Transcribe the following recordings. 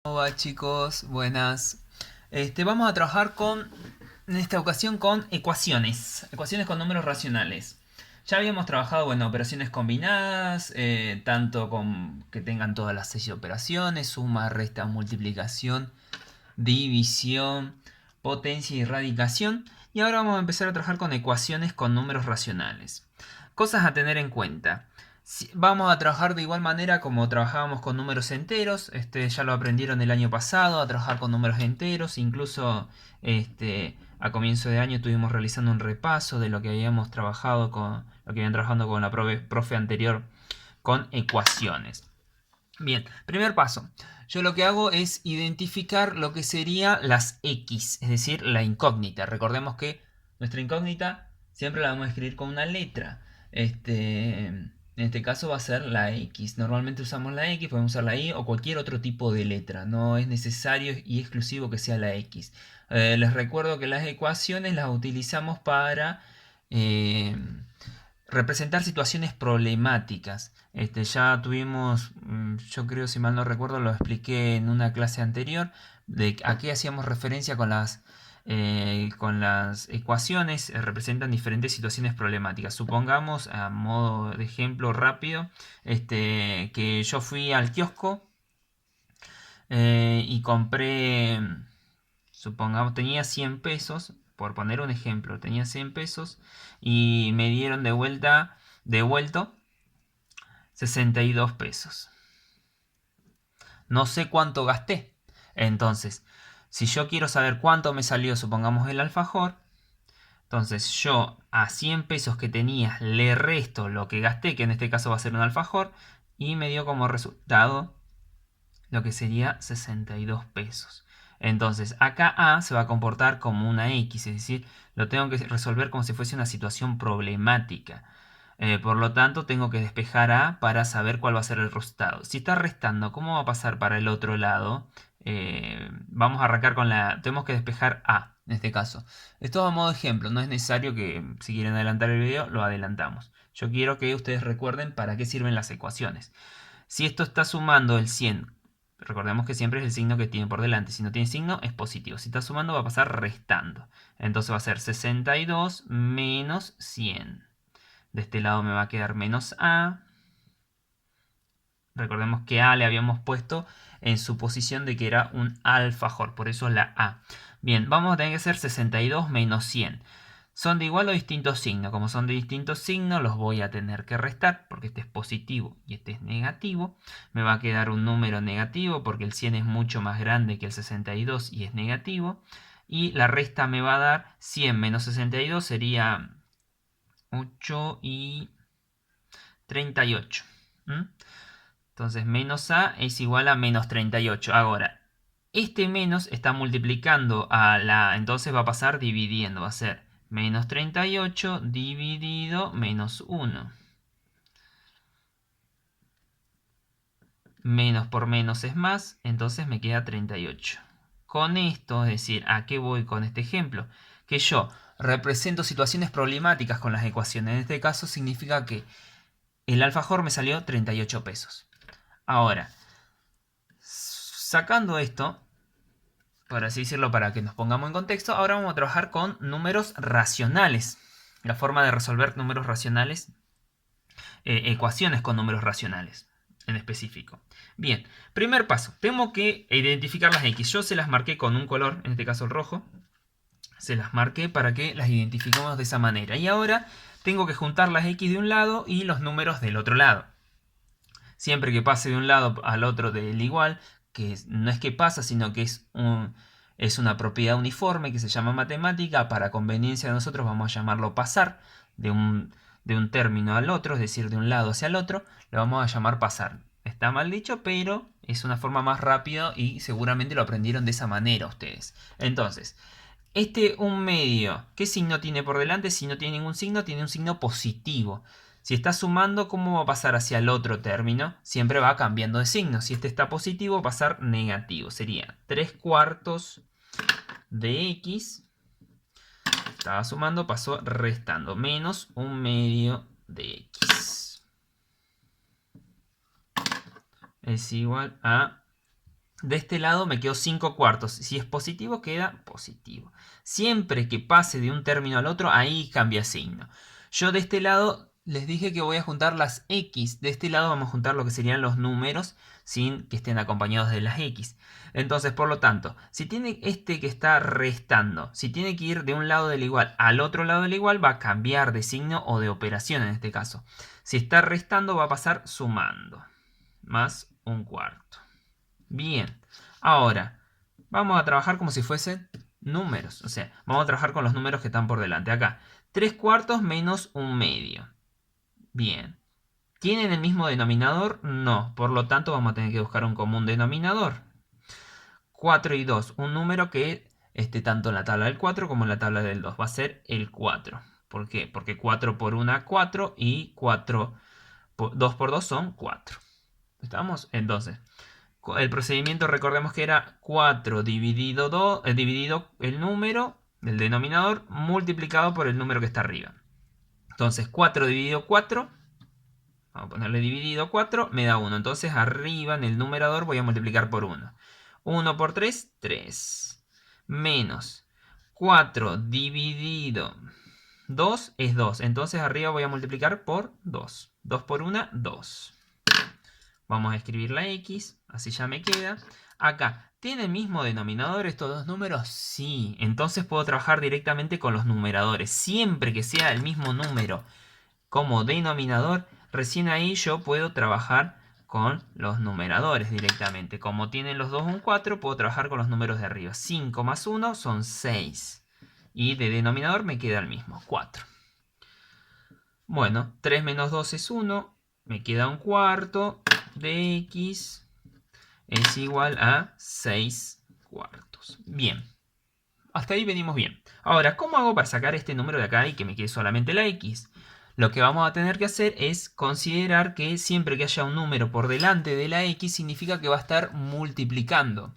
Hola chicos, buenas. Vamos a trabajar en esta ocasión con ecuaciones con números racionales. Ya habíamos trabajado, bueno, operaciones combinadas, tanto con que tengan todas las 6 operaciones, suma, resta, multiplicación, división, potencia y radicación. Y ahora vamos a empezar a trabajar con ecuaciones con números racionales. Cosas a tener en cuenta. Vamos a trabajar de igual manera como trabajábamos con números enteros. Ya lo aprendieron el año pasado a trabajar con números enteros. Incluso a comienzo de año estuvimos realizando un repaso de lo que habíamos trabajado con lo que habían trabajando con la profe anterior con ecuaciones. Bien, primer paso. Yo lo que hago es identificar lo que sería las X, es decir, la incógnita. Recordemos que nuestra incógnita siempre la vamos a escribir con una letra. En este caso va a ser la X. Normalmente usamos la X, podemos usar la Y o cualquier otro tipo de letra. No es necesario y exclusivo que sea la X. Les recuerdo que las ecuaciones las utilizamos para eh, representar situaciones problemáticas. Ya tuvimos, yo creo, si mal no recuerdo, lo expliqué en una clase anterior, de a qué hacíamos referencia con las ecuaciones, representan diferentes situaciones problemáticas. Supongamos, a modo de ejemplo rápido, que yo fui al kiosco y compré, supongamos, tenía 100 pesos, por poner un ejemplo, tenía 100 pesos y me dieron devuelto 62 pesos. No sé cuánto gasté. Entonces, si yo quiero saber cuánto me salió, supongamos, el alfajor, entonces yo a 100 pesos que tenía le resto lo que gasté, que en este caso va a ser un alfajor, y me dio como resultado lo que sería 62 pesos. Entonces acá A se va a comportar como una X, es decir, lo tengo que resolver como si fuese una situación problemática. Por lo tanto, tengo que despejar A para saber cuál va a ser el resultado. Si está restando, ¿cómo va a pasar para el otro lado? Vamos a arrancar con la... Tenemos que despejar A, en este caso. Esto a modo de ejemplo, no es necesario que si quieren adelantar el video, lo adelantamos. Yo quiero que ustedes recuerden para qué sirven las ecuaciones. Si esto está sumando el 100, recordemos que siempre es el signo que tiene por delante. Si no tiene signo, es positivo. Si está sumando, va a pasar restando. Entonces va a ser 62 menos 100. De este lado me va a quedar menos A. Recordemos que A le habíamos puesto en su posición de que era un alfajor, por eso la A. Bien, vamos a tener que hacer 62 menos 100. Son de igual o distintos signos. Como son de distintos signos, los voy a tener que restar, porque este es positivo y este es negativo. Me va a quedar un número negativo, porque el 100 es mucho más grande que el 62 y es negativo. Y la resta me va a dar 100 menos 62 sería 8 y 38. ¿Mm? Entonces menos A es igual a menos 38. Ahora, este menos está multiplicando a la... Entonces va a pasar dividiendo. Va a ser menos 38 dividido menos 1. Menos por menos es más, entonces me queda 38. Con esto, es decir, ¿a qué voy con este ejemplo? Que yo represento situaciones problemáticas con las ecuaciones. En este caso significa que el alfajor me salió 38 pesos. Ahora, sacando esto, por así decirlo, para que nos pongamos en contexto, ahora vamos a trabajar con números racionales. La forma de resolver números racionales, ecuaciones con números racionales en específico. Bien, primer paso, tengo que identificar las X. Yo se las marqué con un color, en este caso el rojo. Se las marqué para que las identifiquemos de esa manera. Y ahora tengo que juntar las X de un lado y los números del otro lado. Siempre que pase de un lado al otro del igual, que no es que pasa, sino que es una propiedad uniforme que se llama matemática. Para conveniencia de nosotros vamos a llamarlo pasar de un término al otro, es decir, de un lado hacia el otro, lo vamos a llamar pasar. Está mal dicho, pero es una forma más rápida y seguramente lo aprendieron de esa manera ustedes. Entonces, un medio, ¿qué signo tiene por delante? Si no tiene ningún signo, tiene un signo positivo. Si está sumando, ¿cómo va a pasar hacia el otro término? Siempre va cambiando de signo. Si este está positivo, va a pasar negativo. Sería 3 cuartos de X. Estaba sumando, pasó restando. Menos un medio de X. Es igual a De este lado me quedo 5 cuartos. Si es positivo, queda positivo. Siempre que pase de un término al otro, ahí cambia signo. Yo de este lado les dije que voy a juntar las X. De este lado vamos a juntar lo que serían los números sin que estén acompañados de las X. Entonces, por lo tanto, si tiene este que está restando, si tiene que ir de un lado del igual al otro lado del igual, va a cambiar de signo o de operación en este caso. Si está restando, va a pasar sumando. Más un cuarto. Bien, ahora vamos a trabajar como si fuesen números. O sea, vamos a trabajar con los números que están por delante. Acá, 3 cuartos menos un medio. Bien. ¿Tienen el mismo denominador? No. Por lo tanto, vamos a tener que buscar un común denominador. 4 y 2. Un número que esté tanto en la tabla del 4 como en la tabla del 2. Va a ser el 4. ¿Por qué? Porque 4 por 1, 4 y 2 por 2 son 4. ¿Estamos? Entonces, el procedimiento, recordemos que era 4 dividido, dividido el número del denominador multiplicado por el número que está arriba. Entonces 4 dividido 4, vamos a ponerle dividido 4, me da 1. Entonces arriba en el numerador voy a multiplicar por 1. 1 por 3, 3. Menos 4 dividido 2 es 2. Entonces arriba voy a multiplicar por 2. 2 por 1, 2. Vamos a escribir la X, así ya me queda. Acá, ¿tiene el mismo denominador estos dos números? Sí, entonces puedo trabajar directamente con los numeradores. Siempre que sea el mismo número como denominador, recién ahí yo puedo trabajar con los numeradores directamente. Como tienen los dos un 4, puedo trabajar con los números de arriba. 5 más 1 son 6. Y de denominador me queda el mismo, 4. Bueno, 3 menos 2 es 1. Me queda un cuarto de X es igual a 6 cuartos. Bien, hasta ahí venimos bien. Ahora, ¿cómo hago para sacar este número de acá y que me quede solamente la X? Lo que vamos a tener que hacer es considerar que siempre que haya un número por delante de la X significa que va a estar multiplicando.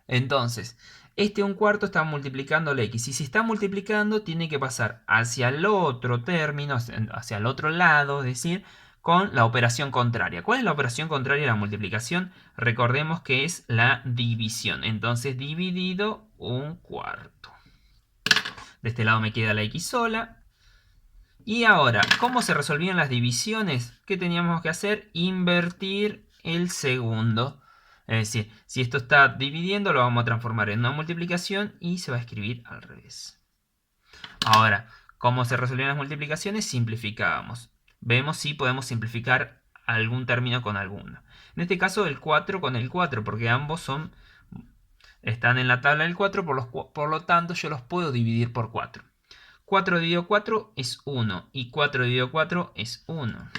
Entonces, este un cuarto está multiplicando la X. Y si está multiplicando, tiene que pasar hacia el otro término, hacia el otro lado, es decir, con la operación contraria. ¿Cuál es la operación contraria a la multiplicación? Recordemos que es la división. Entonces, dividido un cuarto. De este lado me queda la X sola. Y ahora, ¿cómo se resolvían las divisiones? ¿Qué teníamos que hacer? Invertir el segundo. Es decir, si esto está dividiendo, lo vamos a transformar en una multiplicación y se va a escribir al revés. Ahora, ¿cómo se resolvían las multiplicaciones? Simplificábamos. Vemos si podemos simplificar algún término con alguno. En este caso, el 4 con el 4, porque ambos están en la tabla del 4, por lo tanto, yo los puedo dividir por 4. 4 dividido 4 es 1 y 4 dividido 4 es 1.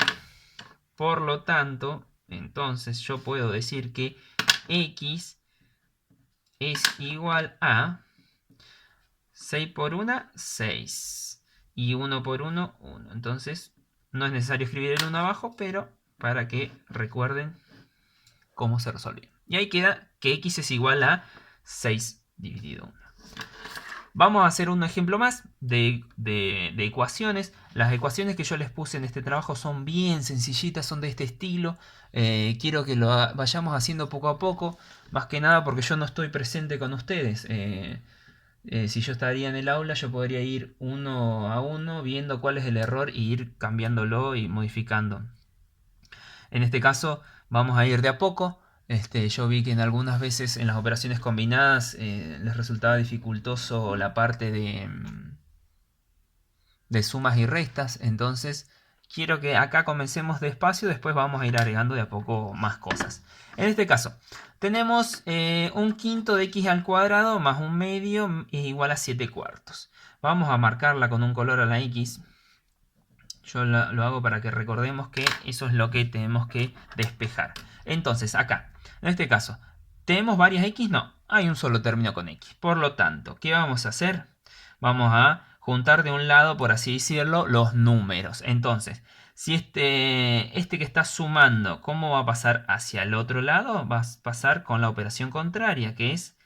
Por lo tanto, entonces yo puedo decir que X es igual a 6 por 1, 6. Y 1 por 1, 1. Entonces, no es necesario escribir el 1 abajo, pero para que recuerden cómo se resolvió. Y ahí queda que X es igual a 6 dividido 1. Vamos a hacer un ejemplo más de ecuaciones. Las ecuaciones que yo les puse en este trabajo son bien sencillitas, son de este estilo. Quiero que lo vayamos haciendo poco a poco, más que nada porque yo no estoy presente con ustedes. Si yo estaría en el aula, yo podría ir uno a uno viendo cuál es el error y ir cambiándolo y modificando. En este caso vamos a ir de a poco. Yo vi que en algunas veces en las operaciones combinadas les resultaba dificultoso la parte de sumas y restas. Entonces quiero que acá comencemos despacio, después vamos a ir agregando de a poco más cosas. En este caso tenemos un quinto de x al cuadrado más un medio es igual a 7 cuartos. Vamos a marcarla con un color a la x. Yo lo hago para que recordemos que eso es lo que tenemos que despejar. Entonces, acá, en este caso, ¿tenemos varias X? No, hay un solo término con X. Por lo tanto, ¿qué vamos a hacer? Vamos a juntar de un lado, por así decirlo, los números. Entonces, si este que está sumando, ¿cómo va a pasar hacia el otro lado? Va a pasar con la operación contraria, que es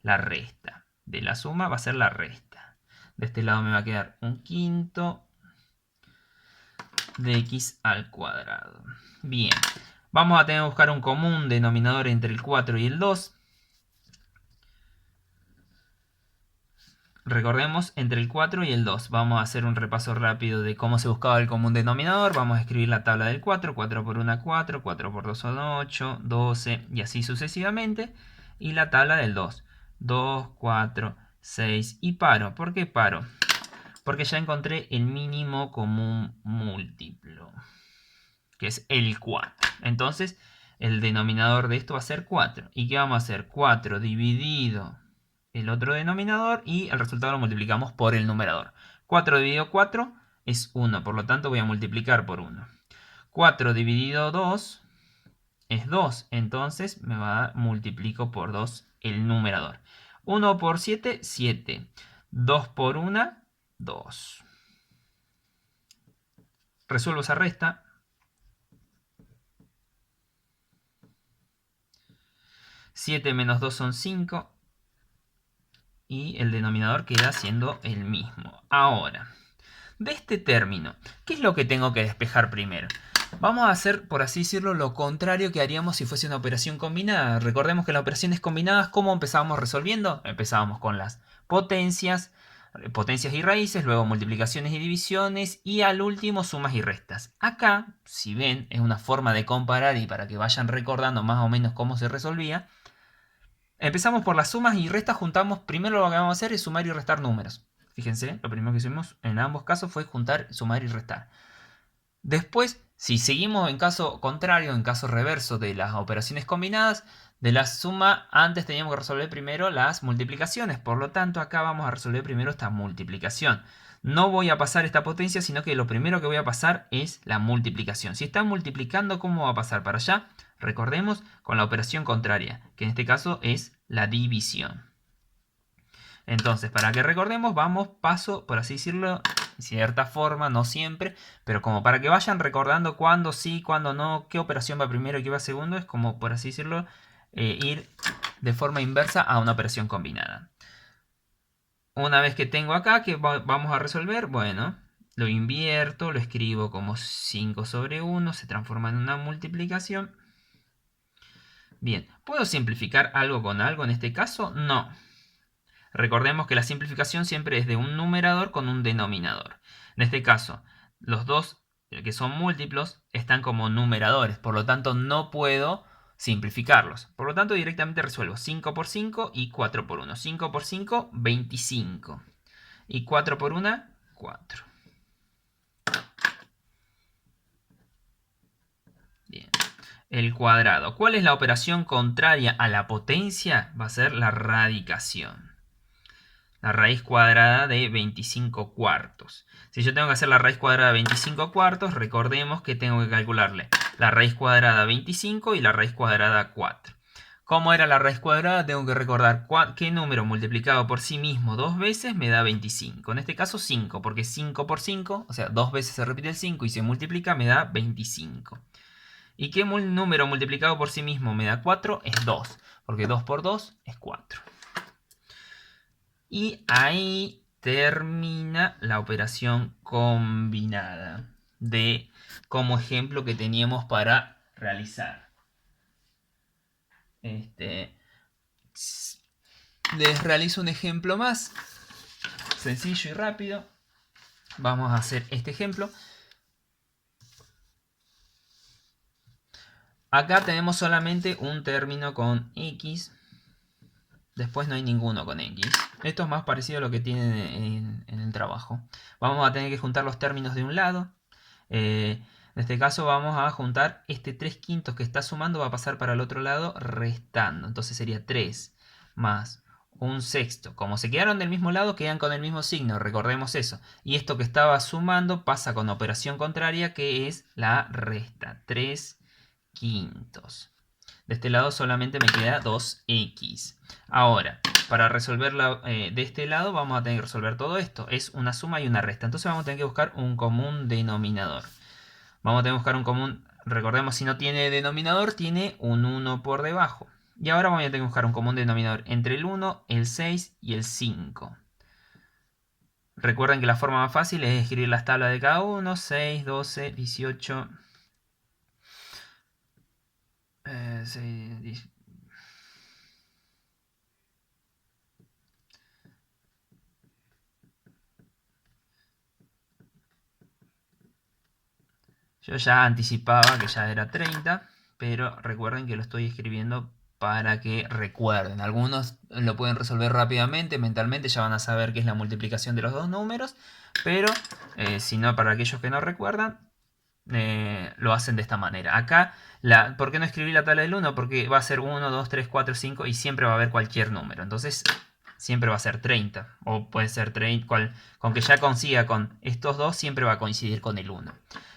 la resta. De la suma va a ser la resta. De este lado me va a quedar un quinto de x al cuadrado. Bien, vamos a tener que buscar un común denominador entre el 4 y el 2. recordemos entre el 4 y el 2. Vamos a hacer un repaso rápido de cómo se buscaba el común denominador. Vamos a escribir la tabla del 4. 4 por 1, 4. 4 por 2 son 8. 12 y así sucesivamente. Y la tabla del 2. 2, 4, 6 y paro. ¿Por qué paro? Porque ya encontré el mínimo común múltiplo, que es el 4. Entonces, el denominador de esto va a ser 4. ¿Y qué vamos a hacer? 4 dividido el otro denominador y el resultado lo multiplicamos por el numerador. 4 dividido 4 es 1, por lo tanto voy a multiplicar por 1. 4 dividido 2 es 2, entonces me va a multiplico por 2 el numerador. 1 por 7, 7. 2 por 1, 2. Resuelvo esa resta. 7 menos 2 son 5. Y el denominador queda siendo el mismo. Ahora, de este término, ¿qué es lo que tengo que despejar primero? Vamos a hacer, por así decirlo, lo contrario que haríamos si fuese una operación combinada. Recordemos que en las operaciones combinadas, ¿cómo empezábamos resolviendo? Empezábamos con las potencias y raíces, luego multiplicaciones y divisiones y al último sumas y restas. Acá, si ven, es una forma de comparar y para que vayan recordando más o menos cómo se resolvía. Empezamos por las sumas y restas, juntamos, primero lo que vamos a hacer es sumar y restar números. Fíjense, lo primero que hicimos en ambos casos fue juntar, sumar y restar. Después, si seguimos en caso contrario, en caso reverso de las operaciones combinadas, de la suma antes teníamos que resolver primero las multiplicaciones. Por lo tanto, acá vamos a resolver primero esta multiplicación. No voy a pasar esta potencia, sino que lo primero que voy a pasar es la multiplicación. Si está multiplicando, ¿cómo va a pasar para allá? Recordemos con la operación contraria, que en este caso es la división. Entonces, para que recordemos, vamos paso, por así decirlo, de cierta forma, no siempre, pero como para que vayan recordando cuándo sí, cuándo no, qué operación va primero y qué va segundo, es como, por así decirlo, ir de forma inversa a una operación combinada. Una vez que tengo acá, que vamos a resolver, bueno, lo invierto, lo escribo como 5 sobre 1, se transforma en una multiplicación. Bien, ¿puedo simplificar algo con algo en este caso? No. Recordemos que la simplificación siempre es de un numerador con un denominador. En este caso, los dos que son múltiplos están como numeradores, por lo tanto no puedo simplificarlos. Por lo tanto directamente resuelvo 5 por 5 y 4 por 1. 5 por 5, 25. Y 4 por 1, 4. Bien. El cuadrado. ¿Cuál es la operación contraria a la potencia? Va a ser la radicación. La raíz cuadrada de 25 cuartos. Si yo tengo que hacer la raíz cuadrada de 25 cuartos, recordemos que tengo que calcularle la raíz cuadrada 25 y la raíz cuadrada 4. ¿Cómo era la raíz cuadrada? Tengo que recordar qué número multiplicado por sí mismo dos veces me da 25. En este caso 5, porque 5 por 5, o sea, dos veces se repite el 5 y se multiplica, me da 25. ¿Y qué número multiplicado por sí mismo me da 4? Es 2, porque 2 por 2 es 4. Y ahí termina la operación combinada de como ejemplo que teníamos para realizar. Les realizo un ejemplo más sencillo y rápido. Vamos a hacer este ejemplo. Acá tenemos solamente un término con x. Después no hay ninguno con x. Esto es más parecido a lo que tienen en el trabajo. Vamos a tener que juntar los términos de un lado. En este caso vamos a juntar este 3 quintos que está sumando, va a pasar para el otro lado restando. Entonces sería 3 más un sexto. Como se quedaron del mismo lado, quedan con el mismo signo. Recordemos eso. Y esto que estaba sumando pasa con operación contraria, que es la resta. 3 quintos. De este lado solamente me queda 2x. Ahora, para resolverla de este lado vamos a tener que resolver todo esto. Es una suma y una resta. Entonces vamos a tener que buscar un común denominador. Vamos a tener que buscar un común. Recordemos, si no tiene denominador, tiene un 1 por debajo. Y ahora vamos a tener que buscar un común denominador entre el 1, el 6 y el 5. Recuerden que la forma más fácil es escribir las tablas de cada uno. 6, 12, 18... 6, Yo ya anticipaba que ya era 30, pero recuerden que lo estoy escribiendo para que recuerden. Algunos lo pueden resolver rápidamente, mentalmente ya van a saber qué es la multiplicación de los dos números, pero si no, para aquellos que no recuerdan, lo hacen de esta manera. Acá, ¿por qué no escribí la tabla del 1? Porque va a ser 1, 2, 3, 4, 5 y siempre va a haber cualquier número. Entonces, siempre va a ser 30. O puede ser 30, con que ya consiga con estos dos, siempre va a coincidir con el 1.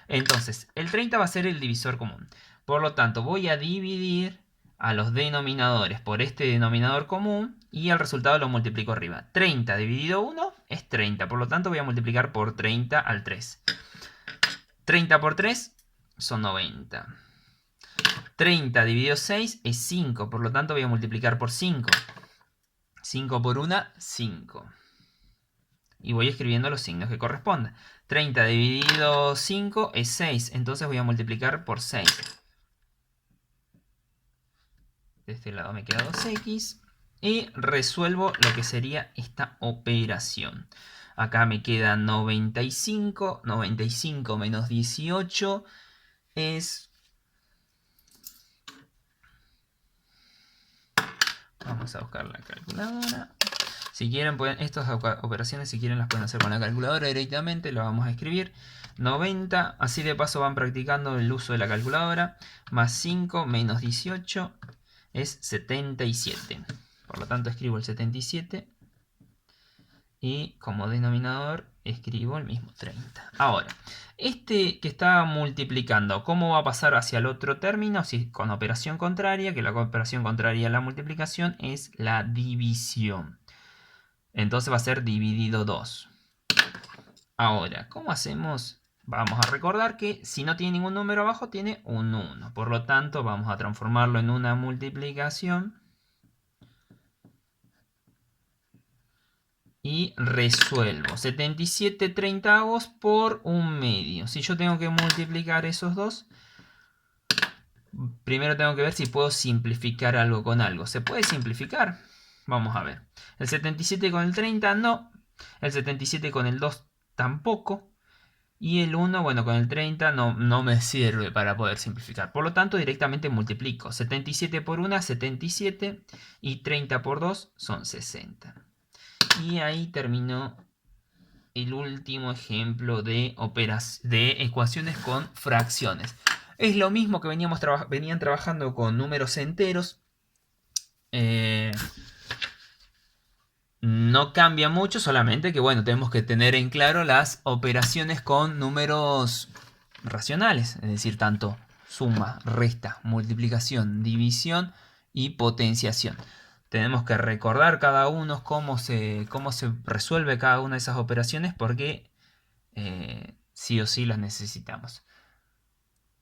Entonces, el 30 va a ser el divisor común. Por lo tanto, voy a dividir a los denominadores por este denominador común y el resultado lo multiplico arriba. 30 dividido 1 es 30. Por lo tanto, voy a multiplicar por 30 al 3. 30 por 3 son 90. 30 dividido 6 es 5. Por lo tanto, voy a multiplicar por 5. 5 por 1, 5. Y voy escribiendo los signos que correspondan. 30 dividido 5 es 6. Entonces voy a multiplicar por 6. De este lado me queda 2x. Y resuelvo lo que sería esta operación. Acá me queda 95. 95 menos 18 es... Vamos a buscar la calculadora. Si quieren, estas operaciones, si quieren, las pueden hacer con la calculadora directamente. Lo vamos a escribir. 90, así de paso van practicando el uso de la calculadora. Más 5 menos 18 es 77. Por lo tanto, escribo el 77. Y como denominador, escribo el mismo 30. Ahora, este que está multiplicando, ¿cómo va a pasar hacia el otro término? Si con operación contraria, que la operación contraria a la multiplicación es la división. Entonces va a ser dividido 2. Ahora, ¿cómo hacemos? Vamos a recordar que si no tiene ningún número abajo, tiene un 1. Por lo tanto, vamos a transformarlo en una multiplicación. Y resuelvo 77/30 por 1/2. Si yo tengo que multiplicar esos dos, primero tengo que ver si puedo simplificar algo con algo. ¿Se puede simplificar? Vamos a ver. El 77 con el 30 no. El 77 con el 2 tampoco. Y el 1, bueno, con el 30 no me sirve para poder simplificar. Por lo tanto, directamente multiplico. 77 por 1, 77. Y 30 por 2 son 60. Y ahí terminó el último ejemplo de ecuaciones con fracciones. Es lo mismo que venían trabajando con números enteros. No cambia mucho, solamente que bueno, tenemos que tener en claro las operaciones con números racionales. Es decir, tanto suma, resta, multiplicación, división y potenciación. Tenemos que recordar cada uno cómo se resuelve cada una de esas operaciones porque sí o sí las necesitamos.